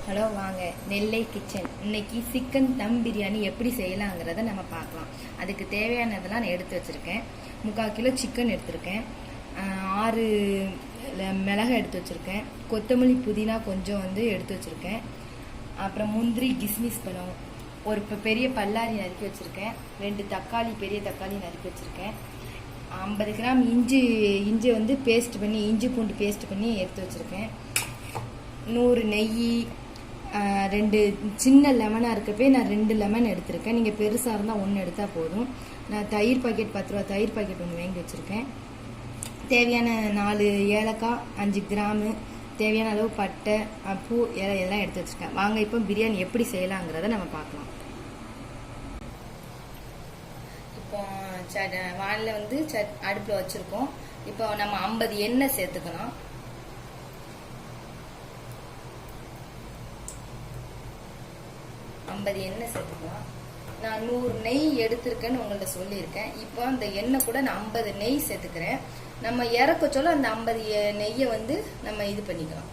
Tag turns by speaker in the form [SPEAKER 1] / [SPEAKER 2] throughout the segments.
[SPEAKER 1] Hello வாங்க நெல்லை kitchen. இன்னைக்கு chicken தம் பிரியாணி எப்படி செய்யலாங்கிறத நம்ம பார்க்கலாம். அதுக்கு தேவையானதெல்லாம் நான் எடுத்து வச்சுருக்கேன். 3/4 கிலோ சிக்கன் எடுத்திருக்கேன், 6 மிளகு எடுத்து வச்சுருக்கேன், கொத்தமல்லி புதினா கொஞ்சம் எடுத்து வச்சுருக்கேன், அப்புறம் முந்திரி கிஸ்மிஸ் பழம், ஒரு பெரிய பல்லாரி நறுக்கி வச்சுருக்கேன், 2 தக்காளி பெரிய தக்காளி நறுக்கி வச்சுருக்கேன், 50 கிராம் இஞ்சி பேஸ்ட் பண்ணி இஞ்சி பூண்டு பேஸ்ட் பண்ணி எடுத்து வச்சுருக்கேன், 100 நெய், 2 சின்ன லெமனாக இருக்கப்பே நான் 2 லெமன் எடுத்திருக்கேன். நீங்கள் பெருசாக இருந்தால் 1 எடுத்தால் போதும். நான் தயிர் பாக்கெட் 10 ரூபா தயிர் பாக்கெட் ஒன்று வாங்கி வச்சுருக்கேன். தேவையான 4 ஏலக்காய், 5 கிராமு, தேவையான அளவு பட்டை, பூ, இலை எல்லாம் எடுத்து வச்சுருக்கேன். வாங்க இப்போ பிரியாணி எப்படி செய்யலாங்கிறத நம்ம பார்க்கலாம். இப்போ வானில் அடுப்பில் வச்சுருக்கோம். இப்போ நம்ம 50 எண்ணெய் சேர்த்துக்கணும். 50 எண்ணெய் சேர்த்துக்கலாம். நான் 100 நெய் எடுத்திருக்கேன்னு உங்கள்ட்ட சொல்லியிருக்கேன். இப்போ அந்த எண்ணெய் கூட நான் 50 நெய் சேர்த்துக்கிறேன். நம்ம இறக்க சொல்ல அந்த 50 நெய்யை நம்ம இது பண்ணிக்கலாம்.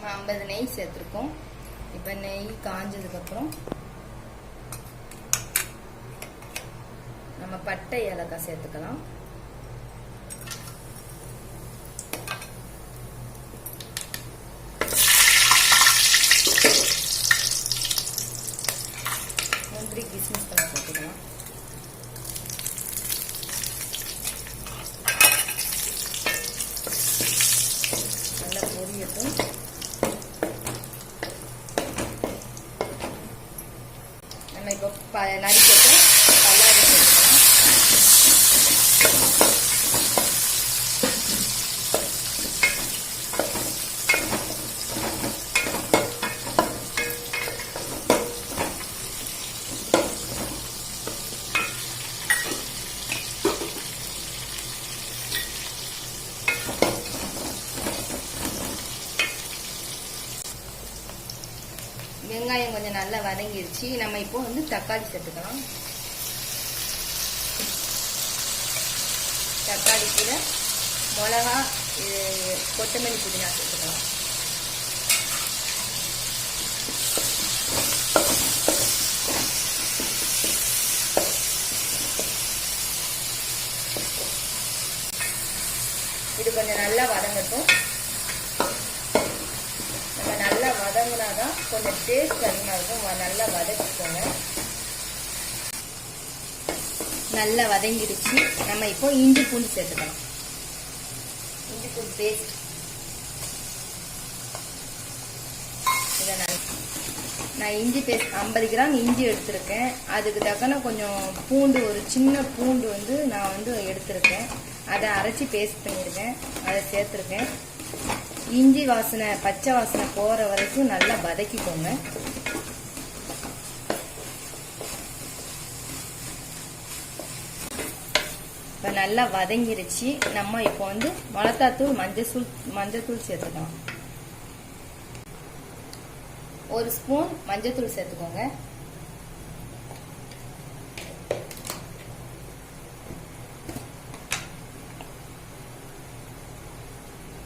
[SPEAKER 1] நம்ம 50 நெய் சேர்த்துருக்கோம். இப்போ நெய் காஞ்சதுக்கப்புறம் நம்ம பட்டை ஏலக்காய் சேர்த்துக்கலாம். முந்திரி கிஸ்மிஸ் பழம் சேர்த்துக்கலாம். நல்லா பொரியட்டும். நம்ம இப்போ நறுக்கிட்டு பல்லாரி சேர்த்துக்கலாம். வெங்காயம் கொஞ்சம் நல்லா வதங்கிடுச்சு. நம்ம இப்போ தக்காளி சேர்த்துக்கலாம். தக்காளி கூட மிளகா, கொத்தமல்லி புதினா சேர்த்துக்கலாம். இது கொஞ்சம் நல்லா வதங்கட்டும். நல்லா வதங்கினாதான் கொஞ்சம் டேஸ்ட் அதிகமாக இருக்கும். நல்லா வதக்கிக்கோங்க. நல்லா வதங்கிடுச்சு. நம்ம இப்போ இஞ்சி பூண்டு சேர்த்துக்கலாம். இஞ்சி பூண்டு பேஸ்ட் நான் இஞ்சி பேஸ்ட் 50 கிராம் இஞ்சி எடுத்திருக்கேன். அதுக்கு தக்கன கொஞ்சம் பூண்டு, ஒரு சின்ன பூண்டு நான் எடுத்திருக்கேன். அதை அரைச்சி பேஸ்ட் பண்ணியிருக்கேன். அதை சேர்த்துருக்கேன். இஞ்சி வாசனை, பச்சை வாசனை போற வரைக்கும் நல்லா வதக்கிக்கோங்க. இப்போ நல்லா வதங்கிருச்சு. நம்ம இப்போ மிளகாத்தூள், மஞ்சத்தூள் சேர்த்துக்கலாம். 1 ஸ்பூன் மஞ்சத்தூள் சேர்த்துக்கோங்க.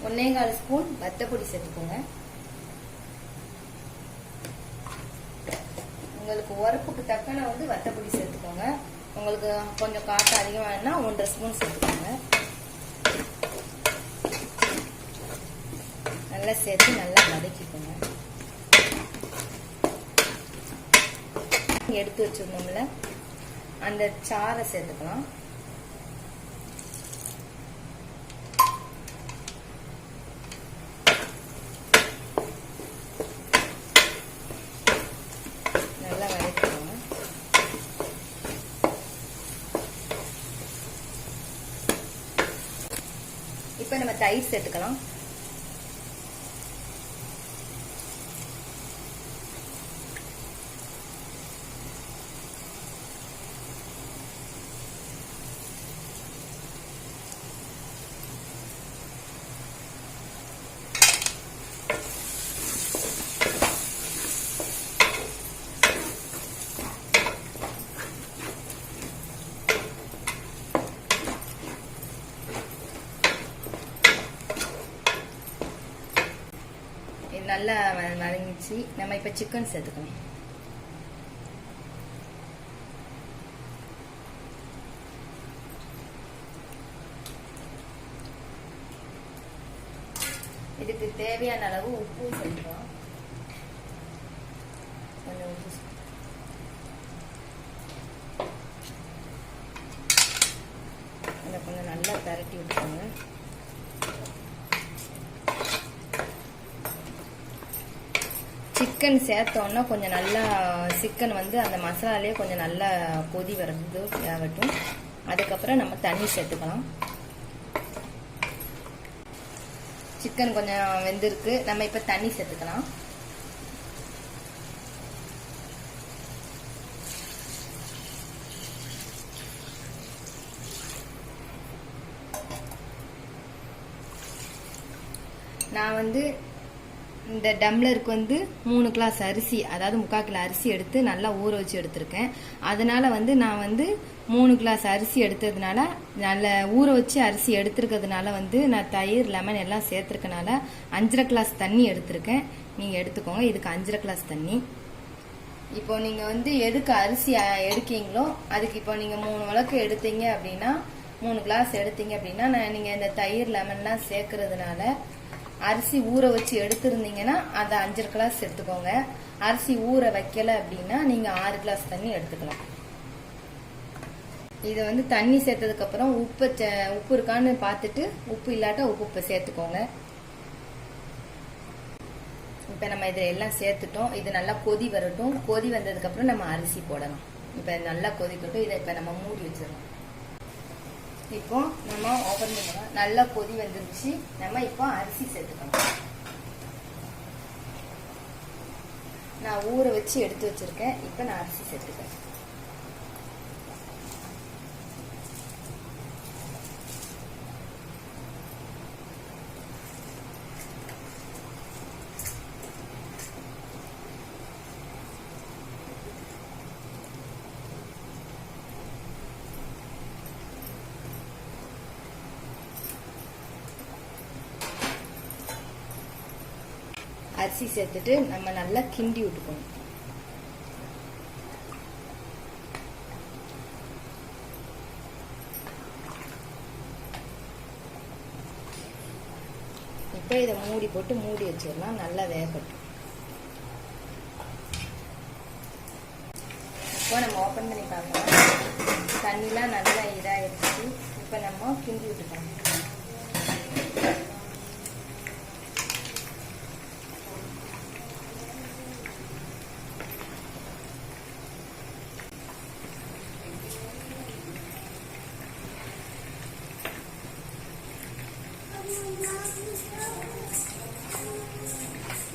[SPEAKER 1] ஒன்னே 1/4 ஸ்பூன் வத்தப்பொடி சேர்த்துக்கோங்க. உங்களுக்கு உரப்புக்கு தக்கன வத்தப்பொடி சேர்த்துக்கோங்க. உங்களுக்கு கொஞ்சம் காற்று அதிகமாக வேணும்னா 1/2 ஸ்பூன் சேர்த்துக்கோங்க. நல்லா சேர்த்து நல்லா வதக்கிக்கோங்க. எடுத்து வச்சிருந்தோம்ல அந்த சாறை சேர்த்துக்கலாம். நல்லா வதக்கிக்கோங்க. இப்போ நம்ம தயிர் சேர்த்துக்கலாம். நல்லா வதங்கிச்சு. நம்ம இப்போ சிக்கன் சேர்த்துக்கணும். இதுக்கு தேவையான அளவு உப்பு சேர்க்கலாம். கொஞ்சம் உப்பு இதை கொஞ்சம் நல்லா பரட்டி விட்டுக்கோங்க. சிக்கன் சேர்த்தோன்னா கொஞ்சம் நல்லா சிக்கன் வந்து அந்த மசாலாலேயே கொஞ்சம் நல்லா கொதி வர்றது ஆகட்டும். அதுக்கப்புறம் நம்ம தண்ணி சேர்த்துக்கலாம். சிக்கன் கொஞ்சம் வெந்திருக்கு. நம்ம இப்போ தண்ணி சேர்த்துக்கலாம். நான் வந்து இந்த டம்ளருக்கு வந்து 3 கிளாஸ் அரிசி, அதாவது 3/4 கிலோ அரிசி எடுத்து நல்லா ஊற வச்சு எடுத்திருக்கேன். அதனால வந்து நான் வந்து 3 கிளாஸ் அரிசி எடுத்ததுனால, நல்ல ஊற வச்சு அரிசி எடுத்துருக்கிறதுனால வந்து நான் தயிர் லெமன் எல்லாம் சேர்த்துருக்கனால 5.5 கிளாஸ் தண்ணி எடுத்திருக்கேன். நீங்கள் எடுத்துக்கோங்க. இதுக்கு 5.5 கிளாஸ் தண்ணி. இப்போ நீங்கள் வந்து எதுக்கு அரிசி எடுக்கீங்களோ அதுக்கு இப்போ நீங்கள் 3 விளக்கு எடுத்தீங்க அப்படின்னா 3 கிளாஸ் எடுத்தீங்க அப்படின்னா நீங்கள் இந்த தயிர் லெமன்லாம் சேர்க்கறதுனால அரிசி ஊற வச்சு எடுத்திருந்தீங்கன்னா அதை 5.5 கிளாஸ் எடுத்துக்கோங்க. அரிசி ஊற வைக்கல அப்படின்னா நீங்க 6 கிளாஸ் தண்ணி எடுத்துக்கலாம். இதை வந்து தண்ணி சேர்த்ததுக்கு அப்புறம் உப்பு இருக்கான்னு பார்த்துட்டு உப்பு இல்லாட்ட உப்பு சேர்த்துக்கோங்க. இப்ப நம்ம இதில் எல்லாம் சேர்த்துட்டோம். இது நல்லா கொதி வரட்டும். கொதி வந்ததுக்கு அப்புறம் நம்ம அரிசி போடலாம். இப்ப நல்லா கொதிக்கட்டும். இதை இப்ப நம்ம மூடி வச்சிடலாம். இப்போ நம்ம ஓபன் பண்ணலாம். நல்லா கொதி வந்துருச்சு. நம்ம இப்போ அரிசி சேர்த்துக்கலாம். நான் ஊற வச்சு எடுத்து வச்சிருக்கேன். இப்போ நான் அரிசி சேர்த்துக்கிறேன். அரிசி சேர்த்துட்டு நம்ம நல்லா கிண்டி விட்டுக்கணும். இப்போ இதை மூடி போட்டு மூடி வச்சிடலாம். நல்லா வேகட்டும். இப்போ நம்ம ஓபன் பண்ணி பார்க்கலாம். தண்ணிலாம் நல்லா இதாகிடுச்சு. இப்போ நம்ம கிண்டி விட்டுக்கலாம்.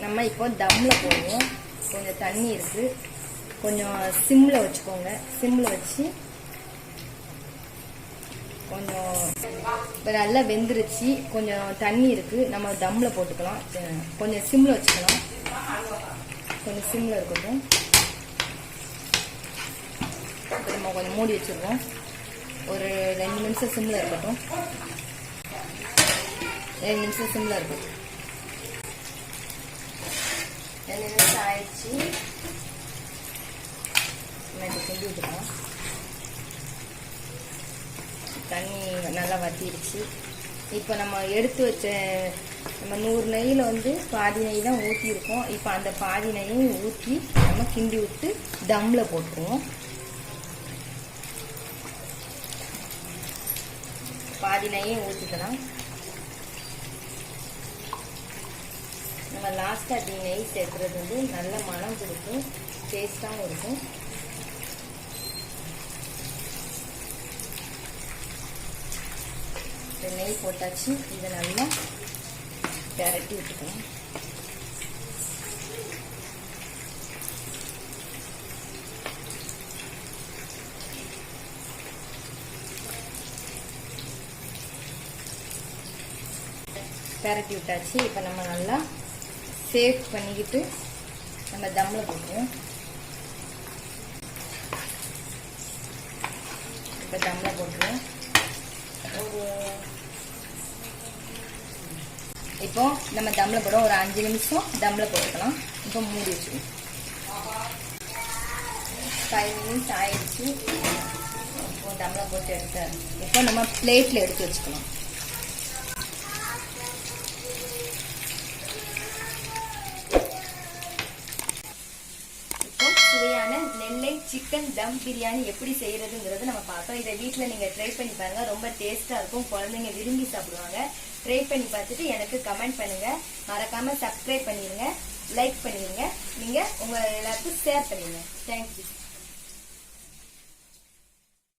[SPEAKER 1] நம்ம இப்போ தம்ல போடுவோம். கொஞ்சம் தண்ணி இருக்கு. கொஞ்சம் சிம்ல வச்சுக்கோங்க. சிம்ல வச்சு கொஞ்சம் இப்போ நல்லா வெந்துருச்சு. கொஞ்சம் தண்ணி இருக்கு. நம்ம தம்ல போட்டுக்கலாம். கொஞ்சம் சிம்ல வச்சுக்கலாம். கொஞ்சம் சிம்ல இருக்கட்டும். இப்போ நம்ம கொஞ்சம் மூடி வச்சிருவோம். ஒரு 2 நிமிஷம் சிம்ல இருக்கட்டும். 2 நிமிஷம் சிம்ல இருக்கட்டும். 2 நிமிஷம் ஆயிடுச்சு. நம்ம கிண்டி விட்டுக்கலாம். தண்ணி நல்லா வத்திடுச்சு. இப்போ நம்ம எடுத்து வச்ச நம்ம 100 நெய்யில் வந்து பாதி நெய் தான் ஊற்றிருக்கோம். இப்போ அந்த பாதி நெய்யும் ஊற்றி நம்ம கிண்டி விட்டு தம்ல போட்டுருவோம். பாதி நெய்யும் ஊற்றிக்கலாம். நம்ம லாஸ்ட்டாக அப்படி நெய் சேர்க்குறது வந்து நல்ல மனம் கொடுக்கும். டேஸ்டாகவும் இருக்கும். நெய் போட்டாச்சு. இதை நல்லா பெரட்டி விட்டுக்கலாம். பெரட்டி விட்டாச்சு. இப்போ நம்ம நல்லா சேவ் பண்ணிக்கிட்டு நம்ம தம்ல போட்டுருவோம். இப்போ தம்ல போட்டுருவோம். இப்போ நம்ம தம்ல போட ஒரு 5 நிமிஷம் தம்ல போட்டுக்கலாம். இப்போ மூடி வச்சுக்கணும். 5 மினிட்ஸ் ஆயிடுச்சு. இப்போ தம்ல போட்டு எடுத்து இப்போ நம்ம பிளேட்ல எடுத்து வச்சுக்கலாம். சுவையான நெல்லை சிக்கன் தம் பிரியாணி எப்படி செய்யறதுங்கிறது நம்ம பார்த்தோம். இதை வீட்டுல நீங்க ட்ரை பண்ணி பாருங்க. ரொம்ப டேஸ்டா இருக்கும். குழந்தைங்க விரும்பி சாப்பிடுவாங்க. ட்ரை பண்ணி பார்த்துட்டு எனக்கு கமெண்ட் பண்ணுங்க. மறக்காம சப்ஸ்கிரைப் பண்ணிருங்க, லைக் பண்ணிருங்க, நீங்க உங்க எல்லாருக்கும் ஷேர் பண்ணிருங்க. தேங்க்யூ.